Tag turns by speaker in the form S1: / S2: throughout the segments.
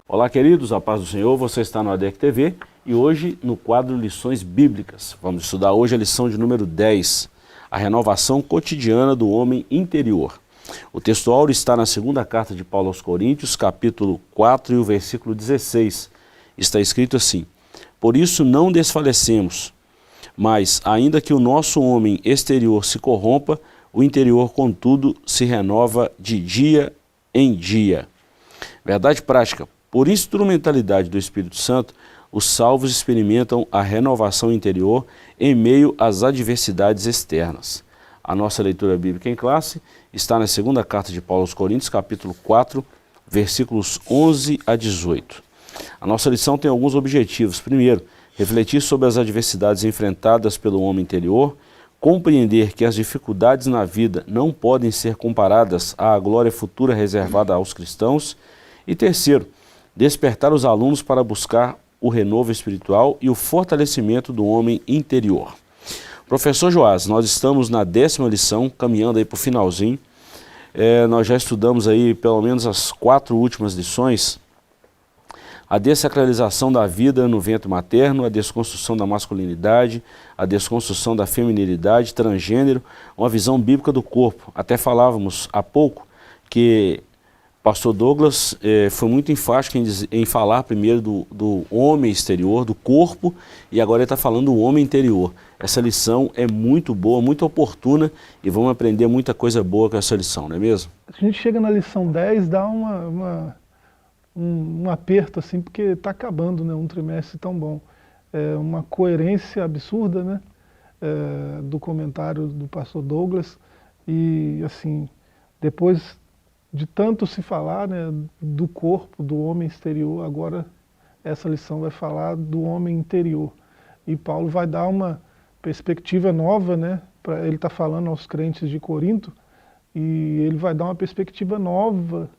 S1: Olá, queridos, a paz do Senhor, você está no ADEC TV e hoje no quadro Lições Bíblicas. Vamos estudar hoje a lição de número 10, a renovação cotidiana do homem interior. O texto áureo está na segunda carta de Paulo aos Coríntios, capítulo 4 e o versículo 16. Está escrito assim: por isso não desfalecemos, mas ainda que o nosso homem exterior se corrompa, o interior, contudo, se renova de dia em dia. Verdade prática. Por instrumentalidade do Espírito Santo, os salvos experimentam a renovação interior em meio às adversidades externas. A nossa leitura bíblica em classe está na segunda carta de Paulo aos Coríntios, capítulo 4, versículos 11 a 18. A nossa lição tem alguns objetivos. Primeiro, refletir sobre as adversidades enfrentadas pelo homem interior, compreender que as dificuldades na vida não podem ser comparadas à glória futura reservada aos cristãos. E terceiro, despertar os alunos para buscar o renovo espiritual e o fortalecimento do homem interior. Professor Joás, nós estamos na 10ª lição, caminhando aí para o finalzinho. Nós já estudamos aí pelo menos as 4 últimas lições. A dessacralização da vida no ventre materno, a desconstrução da masculinidade, a desconstrução da feminilidade, transgênero, uma visão bíblica do corpo. Até falávamos há pouco que Pastor Douglas foi muito enfático em falar primeiro do homem exterior, do corpo, e agora ele está falando do homem interior. Essa lição é muito boa, muito oportuna, e vamos aprender muita coisa boa com essa lição, não é mesmo?
S2: A gente chega na lição 10, dá um aperto, assim, porque está acabando, né, um trimestre tão bom. Uma coerência absurda, né, do comentário do pastor Douglas, e assim, depois de tanto se falar, né, do corpo, do homem exterior, agora essa lição vai falar do homem interior. E Paulo vai dar uma perspectiva nova, né, ele está falando aos crentes de Corinto, e ele vai dar uma perspectiva nova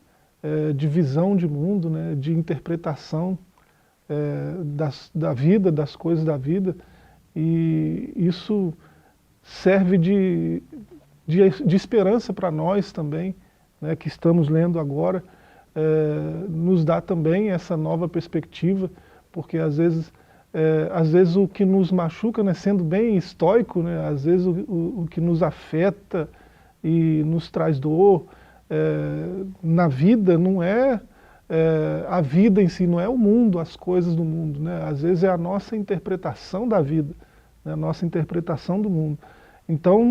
S2: de visão de mundo, né, de interpretação da vida, das coisas da vida, e isso serve de esperança para nós também, né, que estamos lendo agora, nos dá também essa nova perspectiva, porque às vezes o que nos machuca, né, sendo bem estoico, né, às vezes o que nos afeta e nos traz dor na vida não é a vida em si, não é o mundo, as coisas do mundo, né, às vezes é a nossa interpretação da vida, né, a nossa interpretação do mundo. Então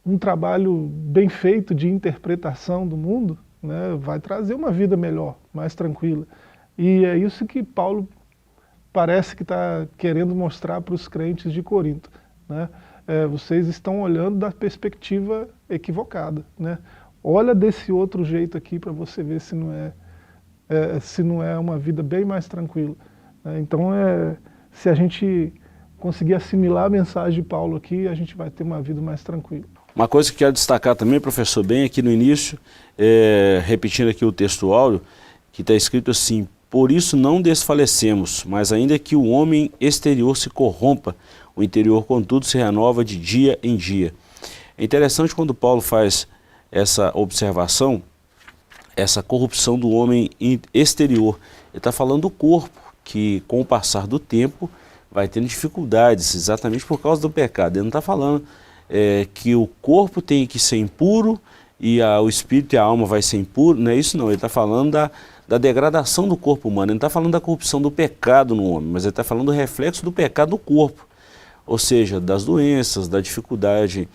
S2: um trabalho bem feito de interpretação do mundo, né, vai trazer uma vida melhor, mais tranquila. E é isso que Paulo parece que está querendo mostrar para os crentes de Corinto, né? Vocês estão olhando da perspectiva equivocada, né? Olha desse outro jeito aqui para você ver se não é uma vida bem mais tranquila, né? Então, se a gente conseguir assimilar a mensagem de Paulo aqui, a gente vai ter uma vida mais tranquila.
S1: Uma coisa que quero destacar também, professor, bem aqui no início, repetindo aqui o texto áureo, que está escrito assim: por isso não desfalecemos, mas ainda que o homem exterior se corrompa, o interior, contudo, se renova de dia em dia. É interessante quando Paulo faz essa observação, essa corrupção do homem exterior. Ele está falando do corpo, que com o passar do tempo vai tendo dificuldades, exatamente por causa do pecado. Ele não está falando que o corpo tem que ser impuro e o espírito e a alma vai ser impuro, não é isso não. Ele está falando da degradação do corpo humano, ele não está falando da corrupção do pecado no homem, mas ele está falando do reflexo do pecado no corpo, ou seja, das doenças, da dificuldade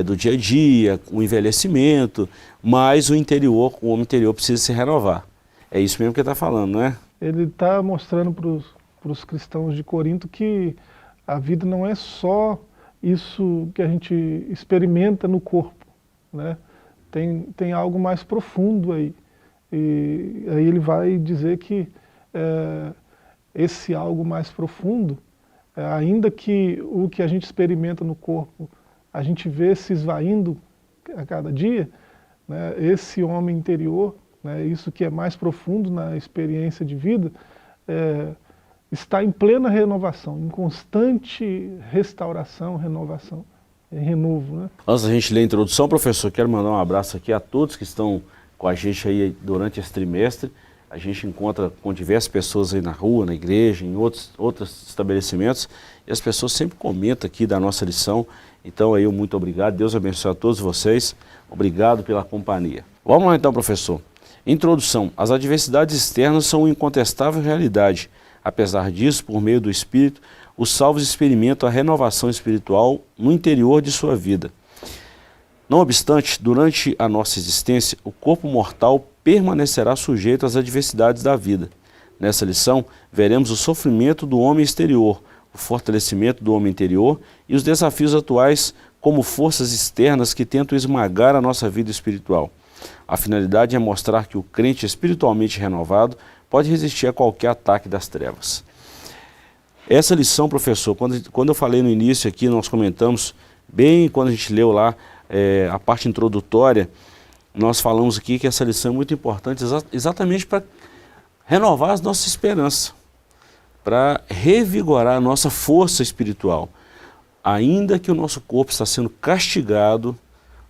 S1: do dia a dia, o envelhecimento, mas o homem interior precisa se renovar. É isso mesmo que ele está falando, não é?
S2: Ele está mostrando para os cristãos de Corinto que a vida não é só isso que a gente experimenta no corpo, né? Tem algo mais profundo aí. E aí ele vai dizer que esse algo mais profundo, ainda que o que a gente experimenta no corpo, a gente vê se esvaindo a cada dia, né, esse homem interior, né, isso que é mais profundo na experiência de vida, está em plena renovação, em constante restauração, renovação, renovo, né?
S1: Antes da gente ler a introdução, professor, quero mandar um abraço aqui a todos que estão com a gente aí durante esse trimestre. A gente encontra com diversas pessoas aí na rua, na igreja, em outros estabelecimentos, e as pessoas sempre comentam aqui da nossa lição. Então aí, muito obrigado, Deus abençoe a todos vocês, obrigado pela companhia. Vamos lá então, professor. Introdução. As adversidades externas são uma incontestável realidade. Apesar disso, por meio do Espírito, os salvos experimentam a renovação espiritual no interior de sua vida. Não obstante, durante a nossa existência, o corpo mortal permanecerá sujeito às adversidades da vida. Nessa lição, veremos o sofrimento do homem exterior, o fortalecimento do homem interior e os desafios atuais como forças externas que tentam esmagar a nossa vida espiritual. A finalidade é mostrar que o crente espiritualmente renovado pode resistir a qualquer ataque das trevas. Essa lição, professor, quando eu falei no início aqui, nós comentamos, bem quando a gente leu lá a parte introdutória, nós falamos aqui que essa lição é muito importante exatamente para renovar as nossas esperanças, para revigorar a nossa força espiritual. Ainda que o nosso corpo está sendo castigado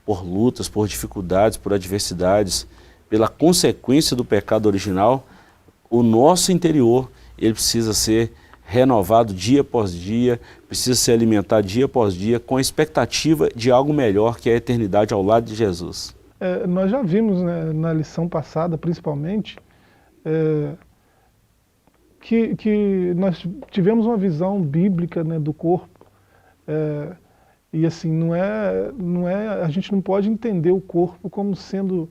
S1: por lutas, por dificuldades, por adversidades, pela consequência do pecado original, o nosso interior ele precisa ser renovado dia após dia, precisa se alimentar dia após dia com a expectativa de algo melhor, que é a eternidade ao lado de Jesus.
S2: Nós já vimos, né, na lição passada, principalmente, que nós tivemos uma visão bíblica, né, do corpo, e assim, a gente não pode entender o corpo como sendo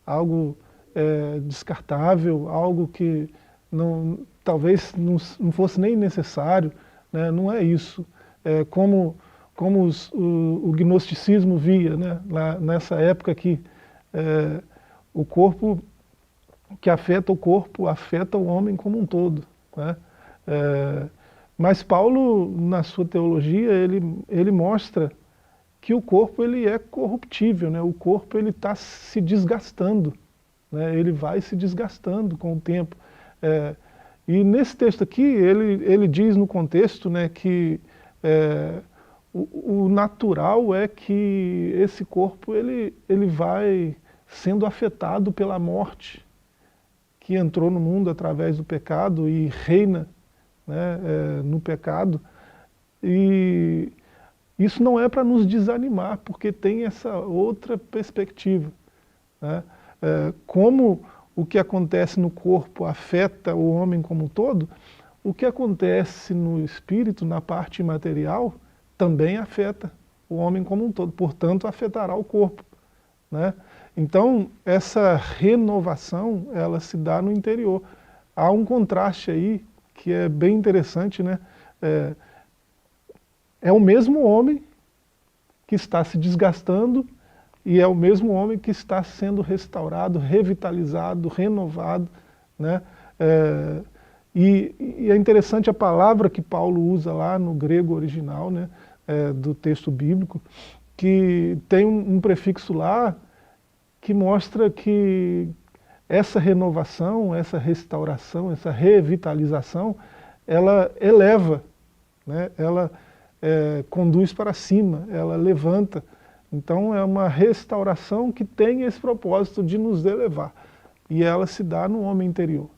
S2: algo descartável, algo que talvez não fosse nem necessário, né? Não é isso. Como o gnosticismo via, né? Lá nessa época que o corpo, que afeta o corpo, afeta o homem como um todo, né? Mas Paulo, na sua teologia, ele mostra que o corpo ele é corruptível, né? O corpo ele está se desgastando, né? Ele vai se desgastando com o tempo. E nesse texto aqui, ele diz no contexto, né, que o natural é que esse corpo ele vai sendo afetado pela morte, que entrou no mundo através do pecado e reina, né, no pecado. E isso não é para nos desanimar, porque tem essa outra perspectiva, né? Como o que acontece no corpo afeta o homem como um todo, o que acontece no espírito, na parte imaterial, também afeta o homem como um todo, portanto afetará o corpo, né? Então essa renovação, ela se dá no interior. Há um contraste aí que é bem interessante, né? É o mesmo homem que está se desgastando e é o mesmo homem que está sendo restaurado, revitalizado, renovado, né? E é interessante a palavra que Paulo usa lá no grego original, né, do texto bíblico, que tem um prefixo lá que mostra que essa renovação, essa restauração, essa revitalização, ela eleva, né? Ela conduz para cima, ela levanta. Então é uma restauração que tem esse propósito de nos elevar. E ela se dá no homem interior,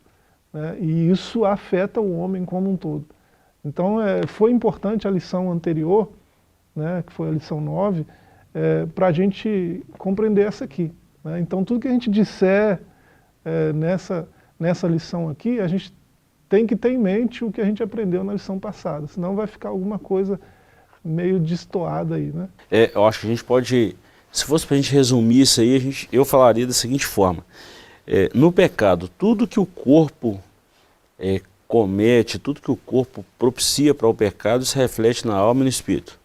S2: né? E isso afeta o homem como um todo. Então foi importante a lição anterior, né, que foi a lição 9, para a gente compreender essa aqui, né? Então tudo que a gente disser nessa lição aqui, a gente tem que ter em mente o que a gente aprendeu na lição passada, senão vai ficar alguma coisa meio destoada aí, né?
S1: Eu acho que a gente pode, se fosse para a gente resumir isso aí, eu falaria da seguinte forma: no pecado, tudo que o corpo comete, tudo que o corpo propicia para o pecado, se reflete na alma e no espírito.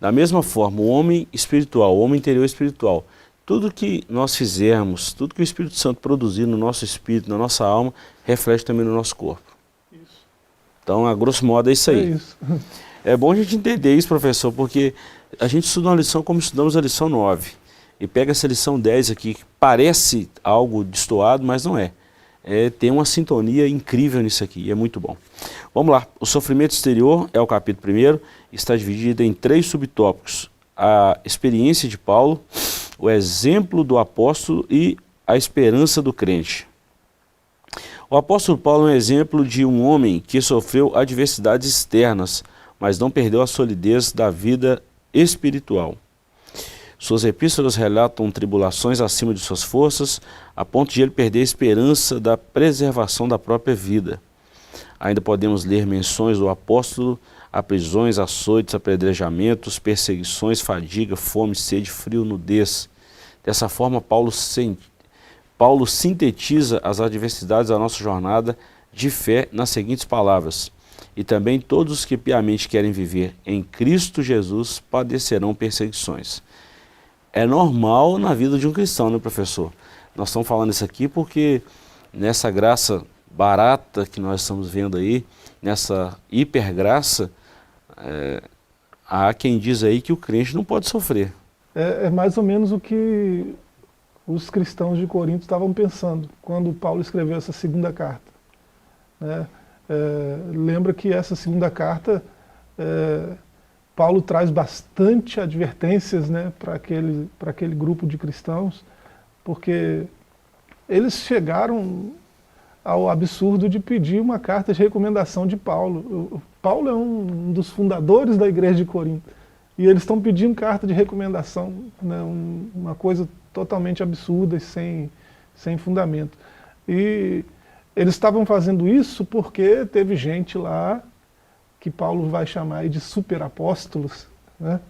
S1: Da mesma forma, o homem espiritual, o homem interior espiritual, tudo que nós fizermos, tudo que o Espírito Santo produzir no nosso espírito, na nossa alma, reflete também no nosso corpo.
S2: Isso.
S1: Então, a grosso modo, é isso aí.
S2: Isso.
S1: É bom a gente entender isso, professor, porque a gente estuda uma lição como estudamos a lição 9. E pega essa lição 10 aqui, que parece algo destoado, mas não é. Tem uma sintonia incrível nisso aqui, e é muito bom. Vamos lá. O sofrimento exterior é o capítulo 1º, está dividido em 3 subtópicos. A experiência de Paulo, o exemplo do apóstolo e a esperança do crente. O apóstolo Paulo é um exemplo de um homem que sofreu adversidades externas, mas não perdeu a solidez da vida espiritual. Suas epístolas relatam tribulações acima de suas forças, a ponto de ele perder a esperança da preservação da própria vida. Ainda podemos ler menções do apóstolo a prisões, açoites, apedrejamentos, perseguições, fadiga, fome, sede, frio, nudez. Dessa forma, Paulo sintetiza as adversidades da nossa jornada de fé nas seguintes palavras: e também todos os que piamente querem viver em Cristo Jesus padecerão perseguições. É normal na vida de um cristão, né, professor? Nós estamos falando isso aqui porque nessa graça barata que nós estamos vendo aí, nessa hipergraça, há quem diz aí que o crente não pode sofrer.
S2: É mais ou menos o que os cristãos de Corinto estavam pensando quando Paulo escreveu essa segunda carta, né? Lembra que essa segunda carta, Paulo traz bastante advertências, né, para aquele grupo de cristãos, porque eles chegaram ao absurdo de pedir uma carta de recomendação de Paulo. Paulo é um dos fundadores da igreja de Corinto, e eles estão pedindo carta de recomendação, né, uma coisa totalmente absurda e sem fundamento. E eles estavam fazendo isso porque teve gente lá, que Paulo vai chamar aí de superapóstolos, né,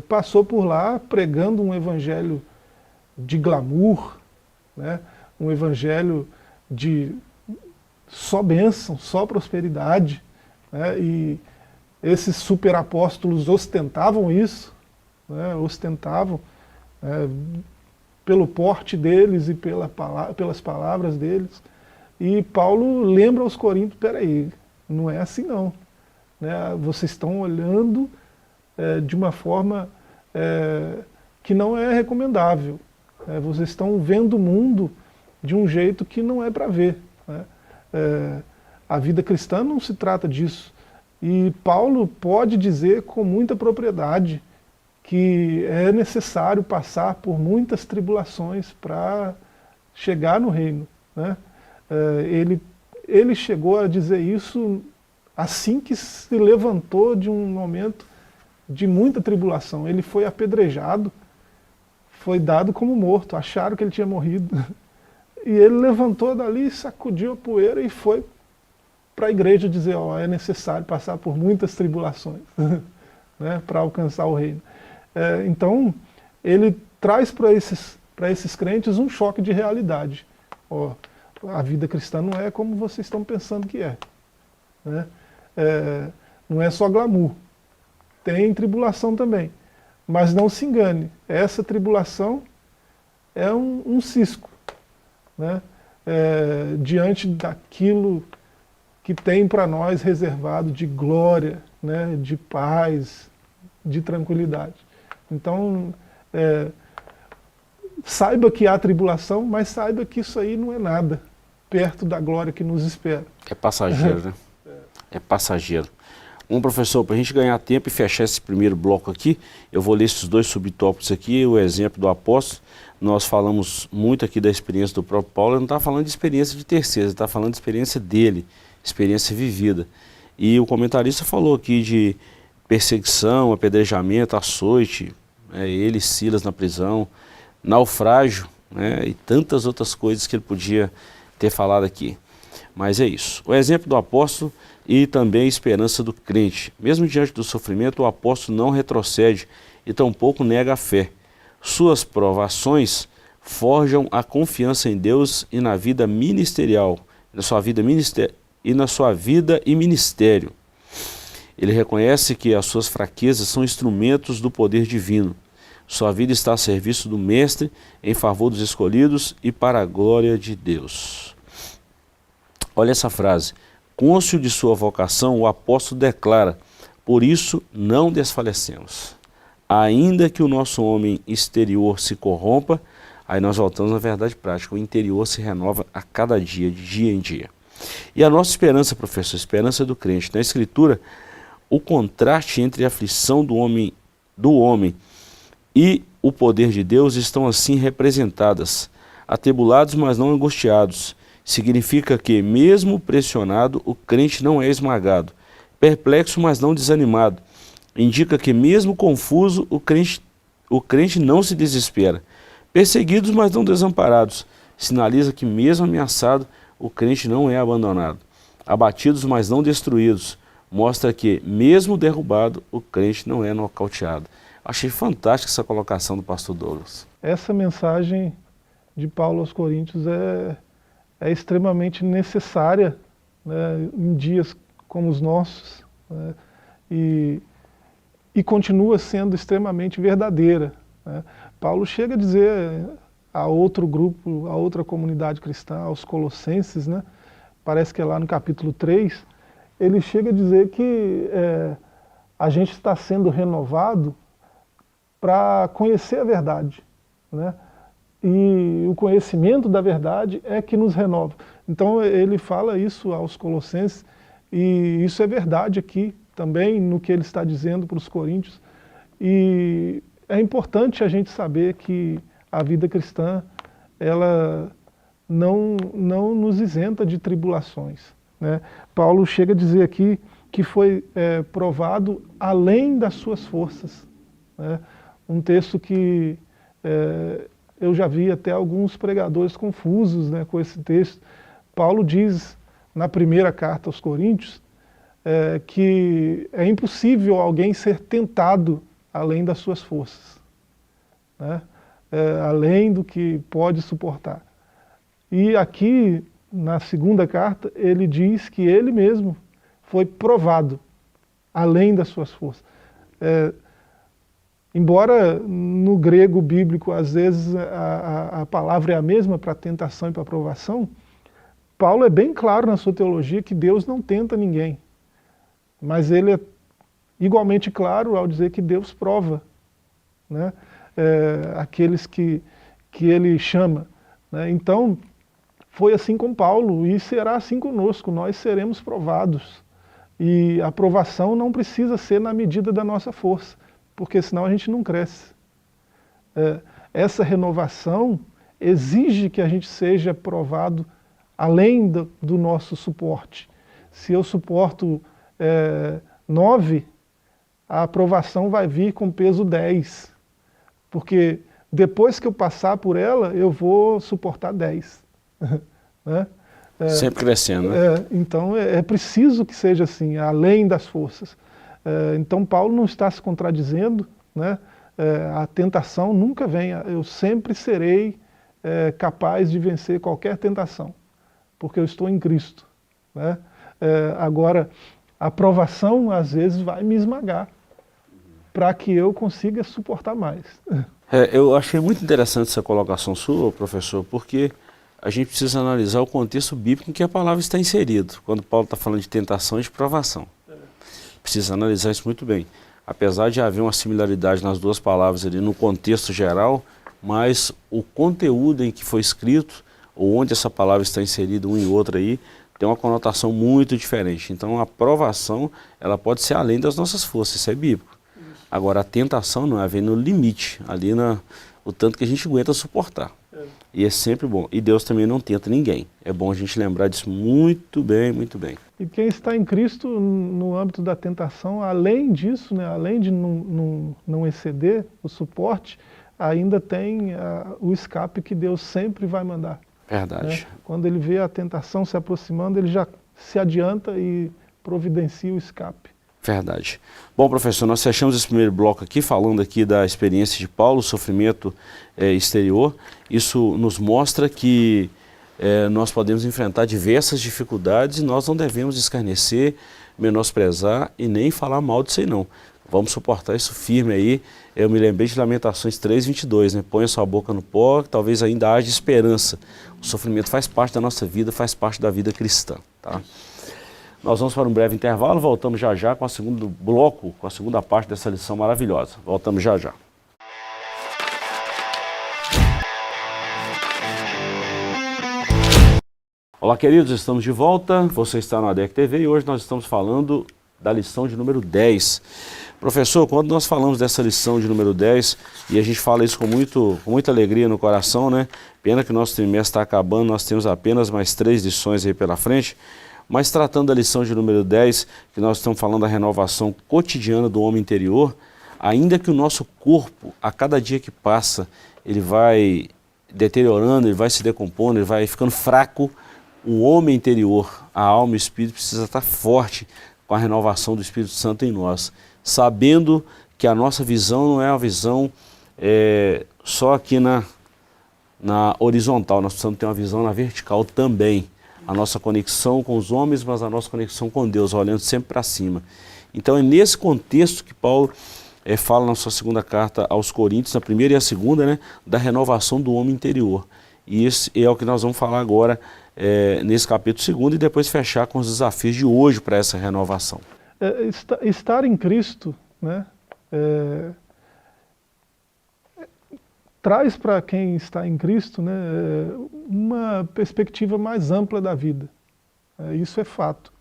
S2: passou por lá pregando um evangelho de glamour, né, um evangelho de só bênção, só prosperidade, né, e esses superapóstolos ostentavam isso, né, ostentavam, pelo porte deles e pelas palavras deles. E Paulo lembra aos Coríntios: peraí, não é assim não, né? Vocês estão olhando de uma forma que não é recomendável, vocês estão vendo o mundo de um jeito que não é para ver, né? A vida cristã não se trata disso. E Paulo pode dizer com muita propriedade que é necessário passar por muitas tribulações para chegar no reino, né? Ele chegou a dizer isso assim que se levantou de um momento de muita tribulação. Ele foi apedrejado, foi dado como morto, acharam que ele tinha morrido. E ele levantou dali, sacudiu a poeira e foi para a igreja dizer: ó, é necessário passar por muitas tribulações, né, para alcançar o reino. Então, ele traz para esses crentes um choque de realidade. Ó, a vida cristã não é como vocês estão pensando que é, né? Não é só glamour, tem tribulação também. Mas não se engane, essa tribulação é um cisco, né, diante daquilo que tem para nós reservado de glória, né, de paz, de tranquilidade. Então, saiba que há tribulação, mas saiba que isso aí não é nada perto da glória que nos espera.
S1: É passageiro, né? É passageiro. Professor, para a gente ganhar tempo e fechar esse primeiro bloco aqui, eu vou ler esses dois subtópicos aqui, o exemplo do apóstolo. Nós falamos muito aqui da experiência do próprio Paulo, ele não está falando de experiência de terceiros, ele está falando de experiência dele, experiência vivida. E o comentarista falou aqui de perseguição, apedrejamento, açoite, ele e Silas na prisão, naufrágio, né, e tantas outras coisas que ele podia ter falado aqui. Mas é isso. O exemplo do apóstolo e também a esperança do crente. Mesmo diante do sofrimento, o apóstolo não retrocede e tampouco nega a fé. Suas provações forjam a confiança em Deus e na vida ministerial, na sua vida e ministério. Ele reconhece que as suas fraquezas são instrumentos do poder divino. Sua vida está a serviço do Mestre, em favor dos escolhidos e para a glória de Deus. Olha essa frase: cônscio de sua vocação, o apóstolo declara: por isso não desfalecemos. Ainda que o nosso homem exterior se corrompa, aí nós voltamos à verdade prática, o interior se renova a cada dia, de dia em dia. E a nossa esperança, professor, a esperança do crente. Na Escritura, o contraste entre a aflição do homem e o poder de Deus estão assim representadas. atribulados, mas não angustiados. Significa que, mesmo pressionado, o crente não é esmagado. Perplexo, mas não desanimado. Indica que, mesmo confuso, o crente não se desespera. Perseguidos, mas não desamparados. Sinaliza que, mesmo ameaçado, o crente não é abandonado. Abatidos, mas não destruídos. Mostra que, mesmo derrubado, o crente não é nocauteado. Achei fantástica essa colocação do pastor Douglas.
S2: Essa mensagem de Paulo aos Coríntios é extremamente necessária, né, em dias como os nossos, né, e continua sendo extremamente verdadeira, né. Paulo chega a dizer a outro grupo, a outra comunidade cristã, aos Colossenses, né, parece que é lá no capítulo 3, ele chega a dizer que a gente está sendo renovado para conhecer a verdade, né? E o conhecimento da verdade é que nos renova. Então ele fala isso aos Colossenses, e isso é verdade aqui também no que ele está dizendo para os coríntios. E é importante a gente saber que a vida cristã, ela não nos isenta de tribulações, né? Paulo chega a dizer aqui que foi provado além das suas forças, né? Um texto que eu já vi até alguns pregadores confusos, né, com esse texto. Paulo diz na primeira carta aos Coríntios que é impossível alguém ser tentado além das suas forças, né? Além do que pode suportar. E aqui, na segunda carta, ele diz que ele mesmo foi provado além das suas forças. Embora no grego bíblico, às vezes, a palavra é a mesma para tentação e para provação, Paulo é bem claro na sua teologia que Deus não tenta ninguém. Mas ele é igualmente claro ao dizer que Deus prova, né, aqueles que ele chama, né? Então, foi assim com Paulo e será assim conosco, nós seremos provados. E a provação não precisa ser na medida da nossa força, porque senão a gente não cresce. Essa renovação exige que a gente seja provado além do nosso suporte. Se eu suporto 9, a aprovação vai vir com peso 10, porque depois que eu passar por ela, eu vou suportar 10. Né?
S1: Sempre crescendo, né?
S2: Então é preciso que seja assim, além das forças. Então Paulo não está se contradizendo, né? A tentação nunca vem, eu sempre serei capaz de vencer qualquer tentação, porque eu estou em Cristo, né? Agora, a provação às vezes vai me esmagar, para que eu consiga suportar mais.
S1: Eu achei muito interessante essa colocação sua, professor, porque a gente precisa analisar o contexto bíblico em que a palavra está inserida, quando Paulo está falando de tentação e de provação. Precisa analisar isso muito bem. Apesar de haver uma similaridade nas duas palavras ali no contexto geral, mas o conteúdo em que foi escrito, ou onde essa palavra está inserida um em outro aí, tem uma conotação muito diferente. Então a provação, ela pode ser além das nossas forças, isso é bíblico. Agora a tentação não é haver no limite, ali o tanto que a gente aguenta suportar. E é sempre bom. E Deus também não tenta ninguém. É bom a gente lembrar disso muito bem, muito bem.
S2: E quem está em Cristo no âmbito da tentação, além disso, né, além de não exceder o suporte, ainda tem o escape que Deus sempre vai mandar.
S1: Verdade.
S2: Né? Quando ele vê a tentação se aproximando, ele já se adianta e providencia o escape.
S1: Verdade. Bom, professor, nós fechamos esse primeiro bloco aqui, falando aqui da experiência de Paulo, sofrimento exterior. Isso nos mostra que nós podemos enfrentar diversas dificuldades e nós não devemos escarnecer, menosprezar e nem falar mal disso aí não. Vamos suportar isso firme aí. Eu me lembrei de Lamentações 3:22, né? Põe a sua boca no pó, que talvez ainda haja esperança. O sofrimento faz parte da nossa vida, faz parte da vida cristã, tá? Nós vamos para um breve intervalo, voltamos já já com o segundo bloco, com a segunda parte dessa lição maravilhosa. Voltamos já já. Olá, queridos, estamos de volta. Você está no ADEC TV e hoje nós estamos falando da lição de número 10. Professor, quando nós falamos dessa lição de número 10, e a gente fala isso com muita alegria no coração, né? Pena que o nosso trimestre está acabando, nós temos apenas mais 3 lições aí pela frente, mas tratando da lição de número 10, que nós estamos falando da renovação cotidiana do homem interior, ainda que o nosso corpo, a cada dia que passa, ele vai deteriorando, ele vai se decompondo, ele vai ficando fraco, o homem interior, a alma e o espírito precisa estar forte com a renovação do Espírito Santo em nós, sabendo que a nossa visão não é uma visão só aqui na horizontal, nós precisamos ter uma visão na vertical também, a nossa conexão com os homens, mas a nossa conexão com Deus, olhando sempre para cima. Então é nesse contexto que Paulo fala na sua segunda carta aos Coríntios, na primeira e a segunda, né, da renovação do homem interior. E esse é o que nós vamos falar agora nesse capítulo 2 e depois fechar com os desafios de hoje para essa renovação.
S2: Estar em Cristo, né, traz para quem está em Cristo, né, uma perspectiva mais ampla da vida. Isso é fato.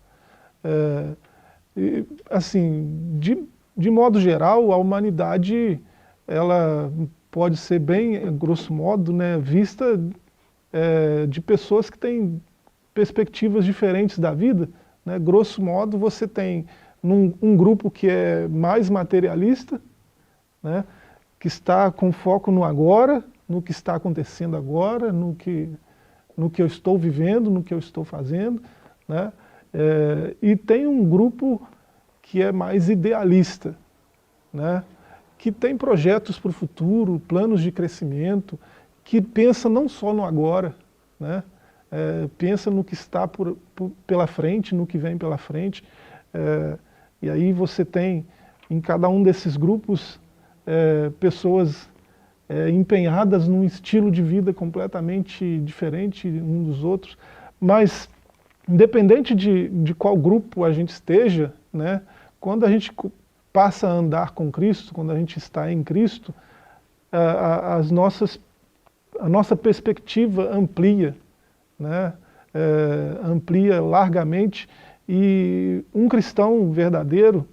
S2: Assim, de modo geral, a humanidade ela pode ser bem, grosso modo, né, vista de pessoas que têm perspectivas diferentes da vida. Né? Grosso modo, você tem um grupo que é mais materialista, né, que está com foco no agora, no que está acontecendo agora, no que eu estou vivendo, no que eu estou fazendo, né? E tem um grupo que é mais idealista, né? Que tem projetos para o futuro, planos de crescimento, que pensa não só no agora, né? Pensa no que está pela frente, no que vem pela frente. E aí você tem em cada um desses grupos pessoas empenhadas num estilo de vida completamente diferente um dos outros, mas independente de qual grupo a gente esteja, né, quando a gente passa a andar com Cristo, quando a gente está em Cristo, a nossa perspectiva amplia, né, amplia largamente, e um cristão verdadeiro,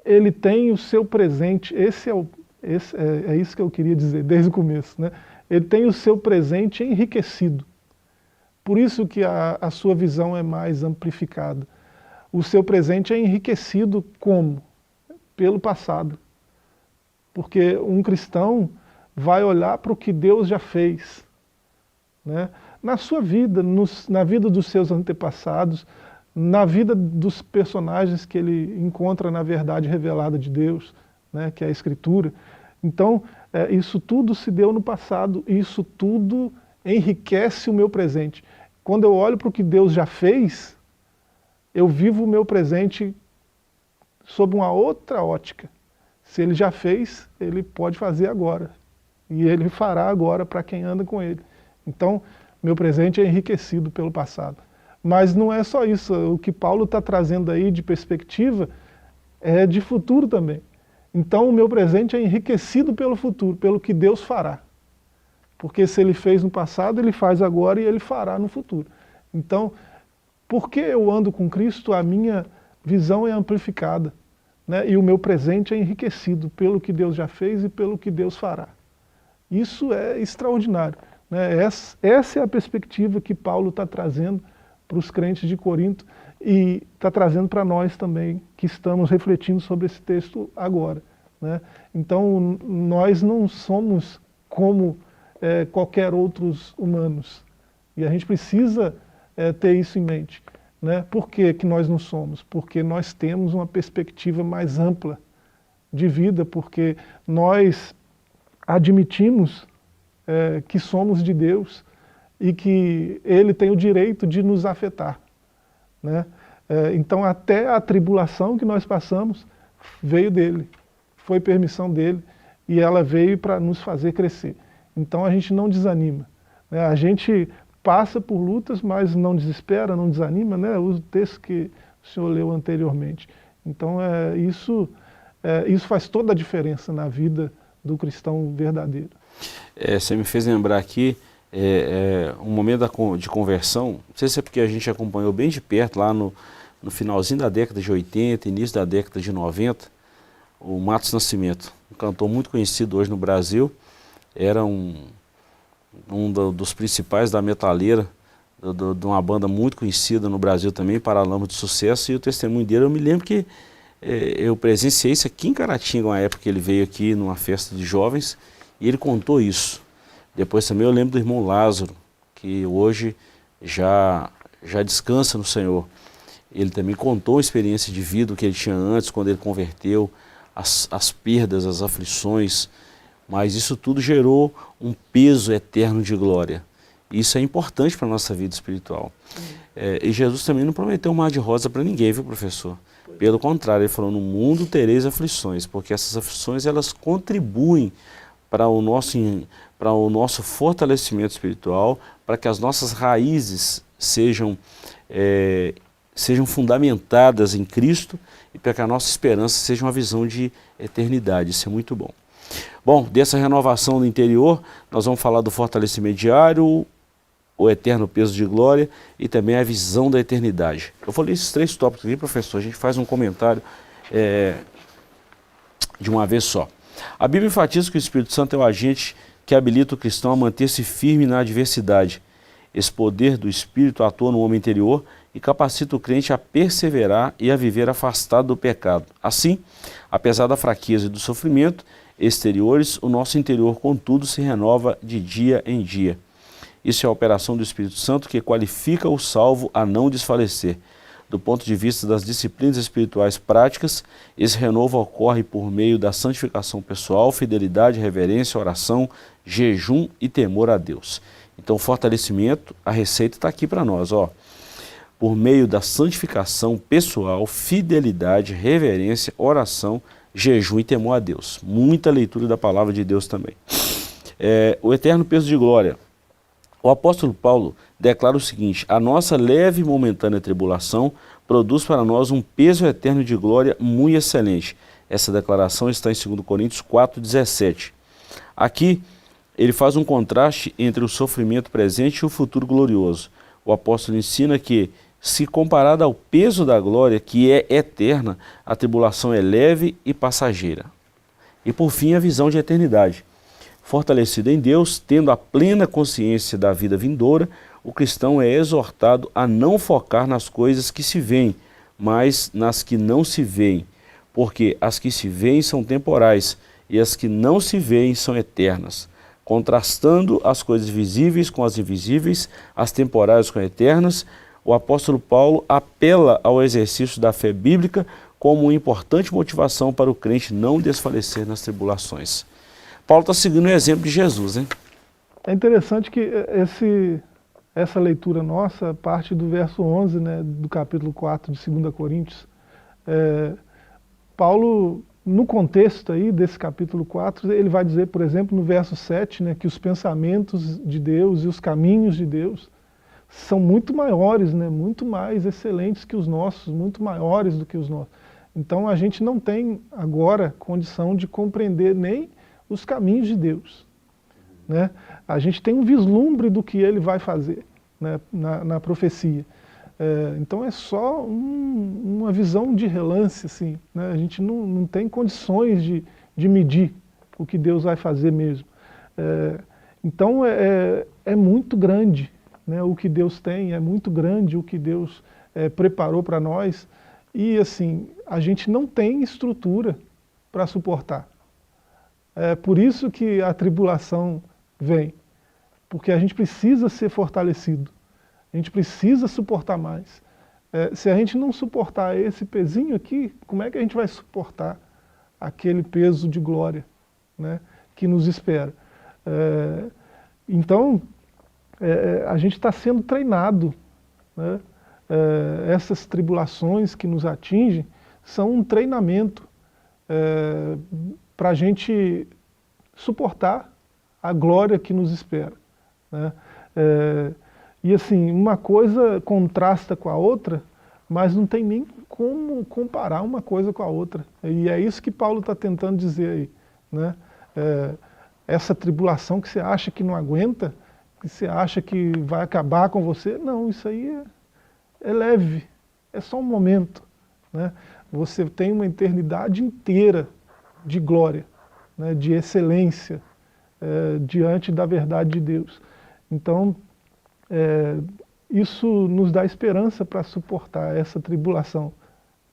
S2: ele tem o seu presente, é isso que eu queria dizer desde o começo, né? Ele tem o seu presente enriquecido. Por isso que a sua visão é mais amplificada. O seu presente é enriquecido como? Pelo passado. Porque um cristão vai olhar para o que Deus já fez, né? Na sua vida, na vida dos seus antepassados, na vida dos personagens que ele encontra na verdade revelada de Deus, né, que é a Escritura. Então, isso tudo se deu no passado, e isso tudo enriquece o meu presente. Quando eu olho para o que Deus já fez, eu vivo o meu presente sob uma outra ótica. Se Ele já fez, Ele pode fazer agora. E Ele fará agora para quem anda com Ele. Então, meu presente é enriquecido pelo passado. Mas não é só isso, o que Paulo está trazendo aí de perspectiva é de futuro também. Então o meu presente é enriquecido pelo futuro, pelo que Deus fará. Porque se Ele fez no passado, Ele faz agora e Ele fará no futuro. Então, porque eu ando com Cristo, a minha visão é amplificada, né? E o meu presente é enriquecido pelo que Deus já fez e pelo que Deus fará. Isso é extraordinário, né? Essa é a perspectiva que Paulo está trazendo para os crentes de Corinto e está trazendo para nós também, que estamos refletindo sobre esse texto agora, né? Então, nós não somos como qualquer outros humanos, e a gente precisa ter isso em mente, né? Por que que nós não somos? Porque nós temos uma perspectiva mais ampla de vida, porque nós admitimos que somos de Deus, e que Ele tem o direito de nos afetar, né? Então até a tribulação que nós passamos veio dEle, foi permissão dEle, e ela veio para nos fazer crescer. Então a gente não desanima, né? A gente passa por lutas, mas não desespera, não desanima, né? O texto que o senhor leu anteriormente. Então isso faz toda a diferença na vida do cristão verdadeiro.
S1: Você me fez lembrar aqui um momento de conversão, não sei se é porque a gente acompanhou bem de perto lá no no finalzinho da década de 80, início da década de 90, o Matos Nascimento, um cantor muito conhecido hoje no Brasil, era dos principais da metaleira, de uma banda muito conhecida no Brasil também, Paralamas de Sucesso, e o testemunho dele, eu me lembro que eu presenciei isso aqui em Caratinga, uma época que ele veio aqui numa festa de jovens, e ele contou isso. Depois também eu lembro do irmão Lázaro, que hoje já descansa no Senhor. Ele também contou a experiência de vida que ele tinha antes, quando ele converteu, as perdas, as aflições, mas isso tudo gerou um peso eterno de glória. Isso é importante para a nossa vida espiritual. E Jesus também não prometeu um mar de rosa para ninguém, viu, professor? Pelo contrário, ele falou, no mundo tereis aflições, porque essas aflições elas contribuem para o nosso fortalecimento espiritual, para que as nossas raízes sejam fundamentadas em Cristo e para que a nossa esperança seja uma visão de eternidade. Isso é muito bom. Bom, dessa renovação do interior, nós vamos falar do fortalecimento diário, o eterno peso de glória e também a visão da eternidade. Eu falei esses 3 tópicos aqui, professor, a gente faz um comentário de uma vez só. A Bíblia enfatiza que o Espírito Santo é o agente que habilita o cristão a manter-se firme na adversidade. Esse poder do Espírito atua no homem interior e capacita o crente a perseverar e a viver afastado do pecado. Assim, apesar da fraqueza e do sofrimento exteriores, o nosso interior, contudo, se renova de dia em dia. Isso é a operação do Espírito Santo que qualifica o salvo a não desfalecer. Do ponto de vista das disciplinas espirituais práticas, esse renovo ocorre por meio da santificação pessoal, fidelidade, reverência, oração, jejum e temor a Deus. Então, fortalecimento, a receita está aqui para nós, ó. Por meio da santificação pessoal, fidelidade, reverência, oração, jejum e temor a Deus. Muita leitura da palavra de Deus também. O eterno peso de glória. O apóstolo Paulo declara o seguinte: a nossa leve e momentânea tribulação produz para nós um peso eterno de glória muito excelente. Essa declaração está em 2 Coríntios 4,17. Aqui, ele faz um contraste entre o sofrimento presente e o futuro glorioso. O apóstolo ensina que, se comparada ao peso da glória, que é eterna, a tribulação é leve e passageira. E por fim, a visão de eternidade. Fortalecido em Deus, tendo a plena consciência da vida vindoura, o cristão é exortado a não focar nas coisas que se veem, mas nas que não se veem, porque as que se veem são temporais e as que não se veem são eternas. Contrastando as coisas visíveis com as invisíveis, as temporais com as eternas, o apóstolo Paulo apela ao exercício da fé bíblica como uma importante motivação para o crente não desfalecer nas tribulações. Paulo está seguindo o exemplo de Jesus, né?
S2: É interessante que essa leitura nossa parte do verso 11, né, do capítulo 4 de 2 Coríntios. Paulo, no contexto aí desse capítulo 4, ele vai dizer, por exemplo, no verso 7, né, que os pensamentos de Deus e os caminhos de Deus são muito maiores, né, muito mais excelentes que os nossos, muito maiores do que os nossos. Então a gente não tem agora condição de compreender nem os caminhos de Deus, né? A gente tem um vislumbre do que Ele vai fazer, né, na profecia. Então é só uma visão de relance, assim, né? A gente não tem condições de medir o que Deus vai fazer mesmo. Então é muito grande, né, o que Deus tem, é muito grande o que Deus preparou para nós, e assim, a gente não tem estrutura para suportar. É por isso que a tribulação vem, porque a gente precisa ser fortalecido, a gente precisa suportar mais. Se a gente não suportar esse pezinho aqui, como é que a gente vai suportar aquele peso de glória, né, que nos espera? Então, a gente está sendo treinado, né? Essas tribulações que nos atingem são um treinamento para a gente suportar a glória que nos espera, né? E assim, uma coisa contrasta com a outra, mas não tem nem como comparar uma coisa com a outra. E é isso que Paulo está tentando dizer aí, né? Essa tribulação que você acha que não aguenta, que você acha que vai acabar com você, não, isso aí é leve, é só um momento, né? Você tem uma eternidade inteira de glória, né? De excelência, diante da verdade de Deus. Então, isso nos dá esperança para suportar essa tribulação,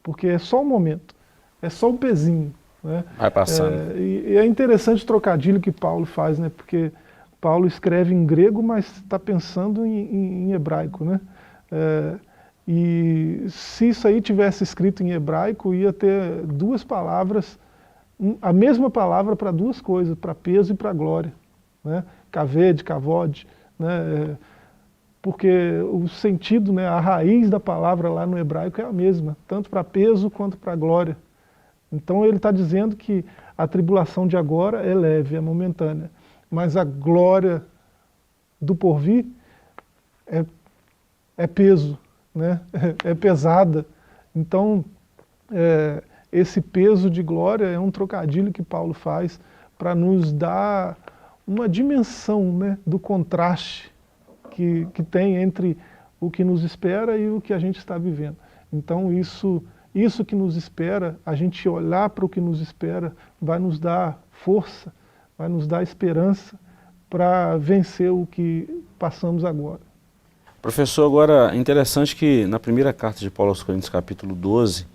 S2: porque é só um momento, é só um pezinho, né?
S1: Vai passando.
S2: E é interessante o trocadilho que Paulo faz, né? Porque Paulo escreve em grego, mas está pensando em hebraico, né? E se isso aí tivesse escrito em hebraico, ia ter duas palavras, a mesma palavra para duas coisas, para peso e para glória, né? Kaved, kavod, né? Porque o sentido, né, a raiz da palavra lá no hebraico é a mesma, tanto para peso quanto para glória. Então ele está dizendo que a tribulação de agora é leve, é momentânea, mas a glória do porvir é peso, né? É pesada. Então, esse peso de glória é um trocadilho que Paulo faz para nos dar uma dimensão, né, do contraste que tem entre o que nos espera e o que a gente está vivendo. Então isso que nos espera, a gente olhar para o que nos espera, vai nos dar força, vai nos dar esperança para vencer o que passamos agora.
S1: Professor, agora é interessante que na primeira carta de Paulo aos Coríntios, capítulo 12,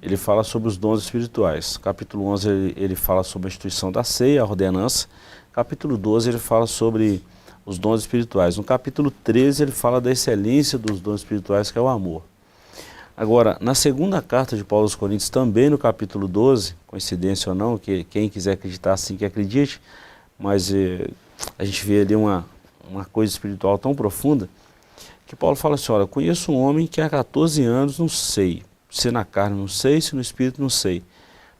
S1: ele fala sobre os dons espirituais. Capítulo 11 ele fala sobre a instituição da ceia, a ordenança. Capítulo 12 ele fala sobre os dons espirituais. No capítulo 13 ele fala da excelência dos dons espirituais, que é o amor. Agora, na segunda carta de Paulo aos Coríntios, também no capítulo 12, coincidência ou não, que quem quiser acreditar assim que acredite, mas a gente vê ali uma coisa espiritual tão profunda, que Paulo fala assim, olha, conheço um homem que há 14 anos não sei, se na carne não sei, se no espírito não sei,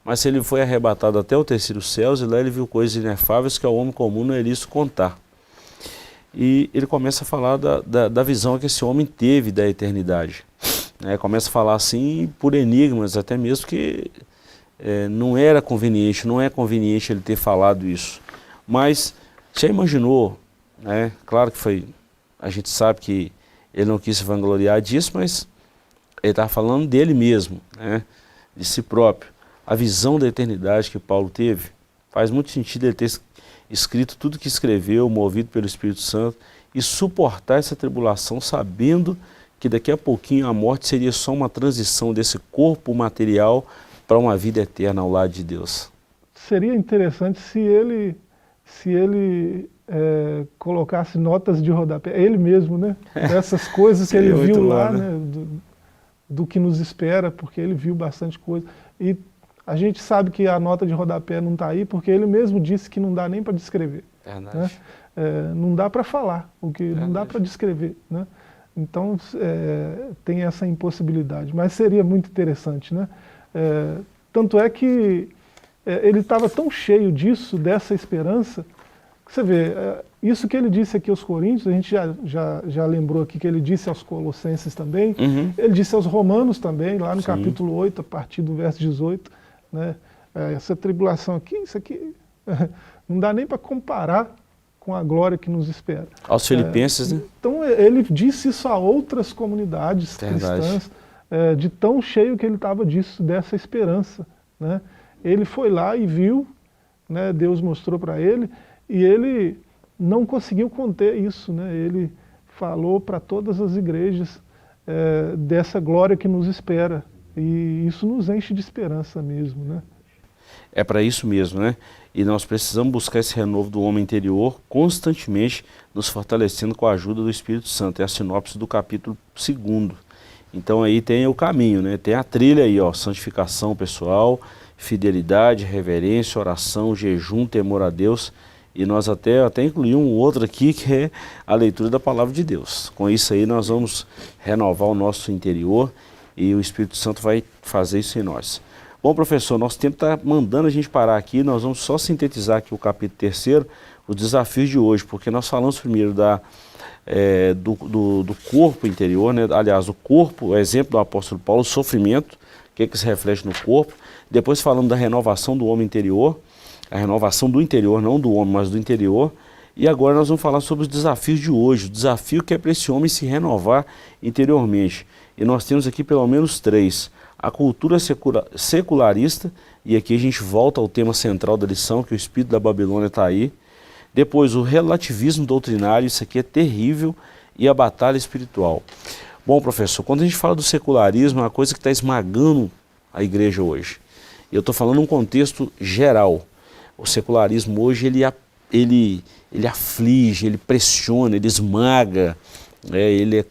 S1: mas se ele foi arrebatado até o terceiro céus, e lá ele viu coisas inefáveis que ao homem comum não é lícito contar. E ele começa a falar da visão que esse homem teve da eternidade. Começa a falar assim por enigmas, até mesmo que não era conveniente, não é conveniente ele ter falado isso. Mas já imaginou, né? Claro que foi, a gente sabe que ele não quis se vangloriar disso, mas ele estava falando dele mesmo, né? De si próprio. A visão da eternidade que Paulo teve, faz muito sentido ele ter escrito tudo que escreveu, movido pelo Espírito Santo, e suportar essa tribulação sabendo que daqui a pouquinho a morte seria só uma transição desse corpo material para uma vida eterna ao lado de Deus. Seria
S2: interessante se ele colocasse notas de rodapé, ele mesmo, né? Dessas coisas que ele viu lá, né? Do que nos espera, porque ele viu bastante coisa. E a gente sabe que a nota de rodapé não está aí, porque ele mesmo disse que não dá nem para descrever.
S1: Verdade.
S2: Né? Não dá para falar, o que não dá para descrever, né? Então, tem essa impossibilidade, mas seria muito interessante, né? Tanto é que ele estava tão cheio disso, dessa esperança, que você vê, isso que ele disse aqui aos Coríntios, a gente já lembrou aqui que ele disse aos Colossenses também, ele disse aos Romanos também, lá no capítulo 8, a partir do verso 18, né? Essa tribulação aqui, isso aqui, não dá nem para comparar com a glória que nos espera.
S1: Aos Filipenses, né?
S2: Então ele disse isso a outras comunidades cristãs, de tão cheio que ele estava disso, dessa esperança, né? Ele foi lá e viu, né? Deus mostrou para ele, e ele não conseguiu conter isso, né? Ele falou para todas as igrejas dessa glória que nos espera, e isso nos enche de esperança mesmo, né?
S1: É para isso mesmo, né? E nós precisamos buscar esse renovo do homem interior constantemente, nos fortalecendo com a ajuda do Espírito Santo. É a sinopse do capítulo 2. Então aí tem o caminho, né? Tem a trilha aí, ó, santificação pessoal, fidelidade, reverência, oração, jejum, temor a Deus. E nós até incluímos um outro aqui, que é a leitura da palavra de Deus. Com isso aí nós vamos renovar o nosso interior e o Espírito Santo vai fazer isso em nós. Bom, professor, nosso tempo está mandando a gente parar aqui, nós vamos só sintetizar aqui o capítulo 3, os desafios de hoje, porque nós falamos primeiro do corpo interior, né? Aliás, o corpo, o exemplo do apóstolo Paulo, o sofrimento, que se reflete no corpo. Depois falamos da renovação do homem interior, a renovação do interior, não do homem, mas do interior. E agora nós vamos falar sobre os desafios de hoje, o desafio que é para esse homem se renovar interiormente. E nós temos aqui pelo menos 3. A cultura secularista, e aqui a gente volta ao tema central da lição, que o espírito da Babilônia está aí. Depois o relativismo doutrinário, isso aqui é terrível, e a batalha espiritual. Bom, professor, quando a gente fala do secularismo, é uma coisa que está esmagando a igreja hoje. Eu estou falando num contexto geral. O secularismo hoje, ele aflige, ele pressiona, ele esmaga, ele é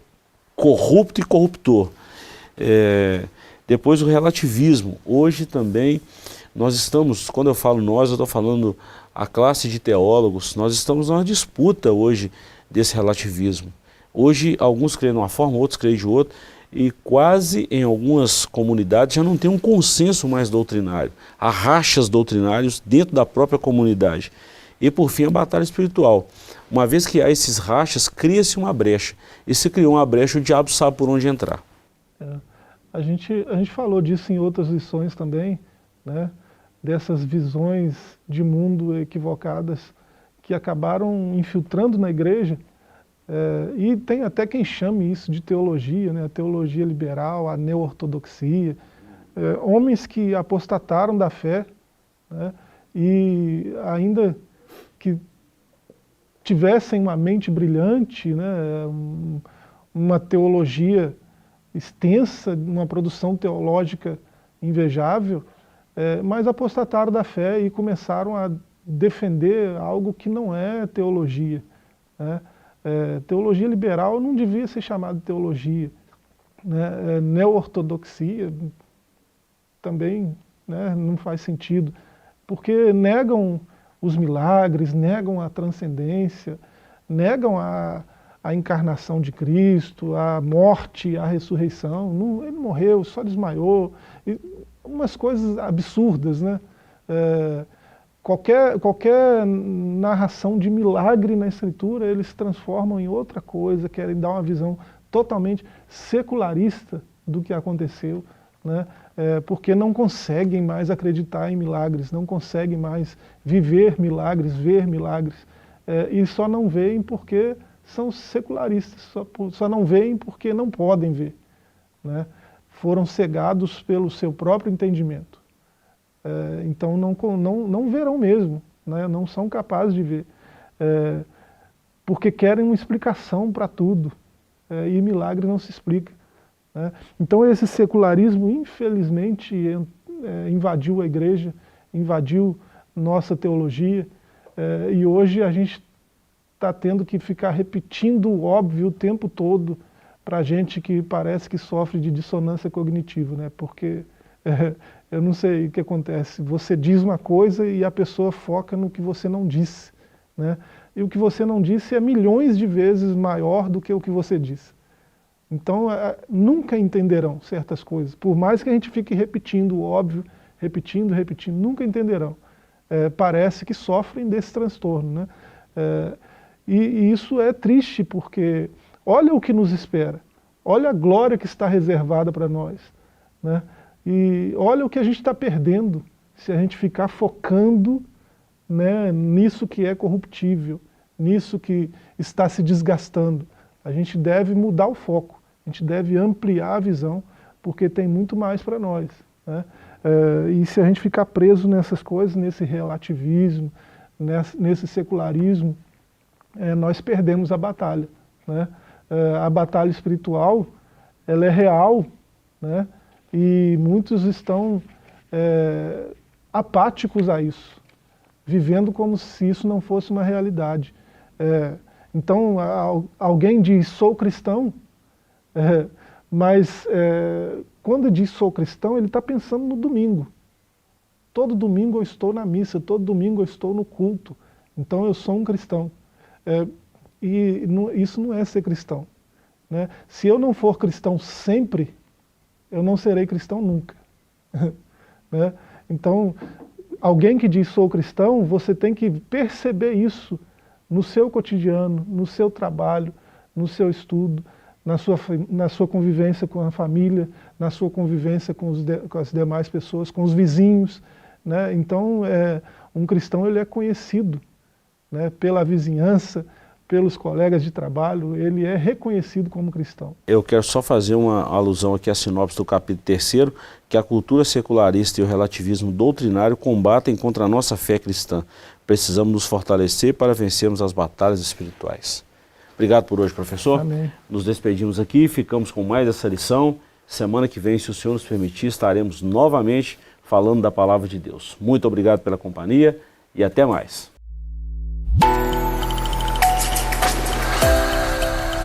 S1: corrupto e corruptor. Depois o relativismo. Hoje também nós estamos, quando eu falo nós, eu estou falando a classe de teólogos, nós estamos numa disputa hoje desse relativismo. Hoje alguns creem de uma forma, outros creem de outra, e quase em algumas comunidades já não tem um consenso mais doutrinário. Há rachas doutrinários dentro da própria comunidade. E por fim a batalha espiritual. Uma vez que há esses rachas, cria-se uma brecha. E se criou uma brecha, o diabo sabe por onde entrar.
S2: A gente falou disso em outras lições também, né? Dessas visões de mundo equivocadas que acabaram infiltrando na igreja. E tem até quem chame isso de teologia, né? A teologia liberal, a neo-ortodoxia. Homens que apostataram da fé, né? E ainda que tivessem uma mente brilhante, né? Uma teologia extensa, uma produção teológica invejável, mas apostataram da fé e começaram a defender algo que não é teologia, né? Teologia liberal não devia ser chamada de teologia, né? Neo-ortodoxia também, né, não faz sentido, porque negam os milagres, negam a transcendência, negam a encarnação de Cristo, a morte, a ressurreição. Não, ele morreu, só desmaiou, umas coisas absurdas, né? Qualquer narração de milagre na Escritura, eles transformam em outra coisa, querem dar uma visão totalmente secularista do que aconteceu, né? Porque não conseguem mais acreditar em milagres, não conseguem mais viver milagres, ver milagres, e só não veem porque são secularistas, só não veem porque não podem ver, né? Foram cegados pelo seu próprio entendimento. Então não verão mesmo, né? Não são capazes de ver, porque querem uma explicação para tudo, e milagre não se explica, né? Então esse secularismo infelizmente invadiu a igreja, invadiu nossa teologia, e hoje a gente está tendo que ficar repetindo o óbvio o tempo todo para gente que parece que sofre de dissonância cognitiva, né? Porque eu não sei o que acontece, você diz uma coisa e a pessoa foca no que você não disse, né? E o que você não disse é milhões de vezes maior do que o que você disse. Então nunca entenderão certas coisas, por mais que a gente fique repetindo o óbvio, repetindo, nunca entenderão. Parece que sofrem desse transtorno, né? E isso é triste porque olha o que nos espera, olha a glória que está reservada para nós, né? E olha o que a gente está perdendo se a gente ficar focando, né, nisso que é corruptível, nisso que está se desgastando. A gente deve mudar o foco, a gente deve ampliar a visão, porque tem muito mais para nós, né? E se a gente ficar preso nessas coisas, nesse relativismo, nesse secularismo, nós perdemos a batalha, né? A batalha espiritual, ela é real, né? E muitos estão apáticos a isso, vivendo como se isso não fosse uma realidade. Então alguém diz, sou cristão, mas quando diz sou cristão, ele está pensando no domingo. Todo domingo eu estou na missa, todo domingo eu estou no culto, então eu sou um cristão. Isso não é ser cristão, né? Se eu não for cristão sempre, eu não serei cristão nunca. Né? Então, alguém que diz sou cristão, você tem que perceber isso no seu cotidiano, no seu trabalho, no seu estudo, na sua convivência com a família, na sua convivência com as demais pessoas, com os vizinhos, né? Então, um cristão ele é conhecido, né, pela vizinhança, pelos colegas de trabalho, ele é reconhecido como cristão.
S1: Eu quero só fazer uma alusão aqui à sinopse do capítulo 3º, que a cultura secularista e o relativismo doutrinário combatem contra a nossa fé cristã. Precisamos nos fortalecer para vencermos as batalhas espirituais. Obrigado por hoje, professor.
S2: Amém.
S1: Nos despedimos aqui, ficamos com mais essa lição. Semana que vem, se o Senhor nos permitir, estaremos novamente falando da palavra de Deus. Muito obrigado pela companhia e até mais.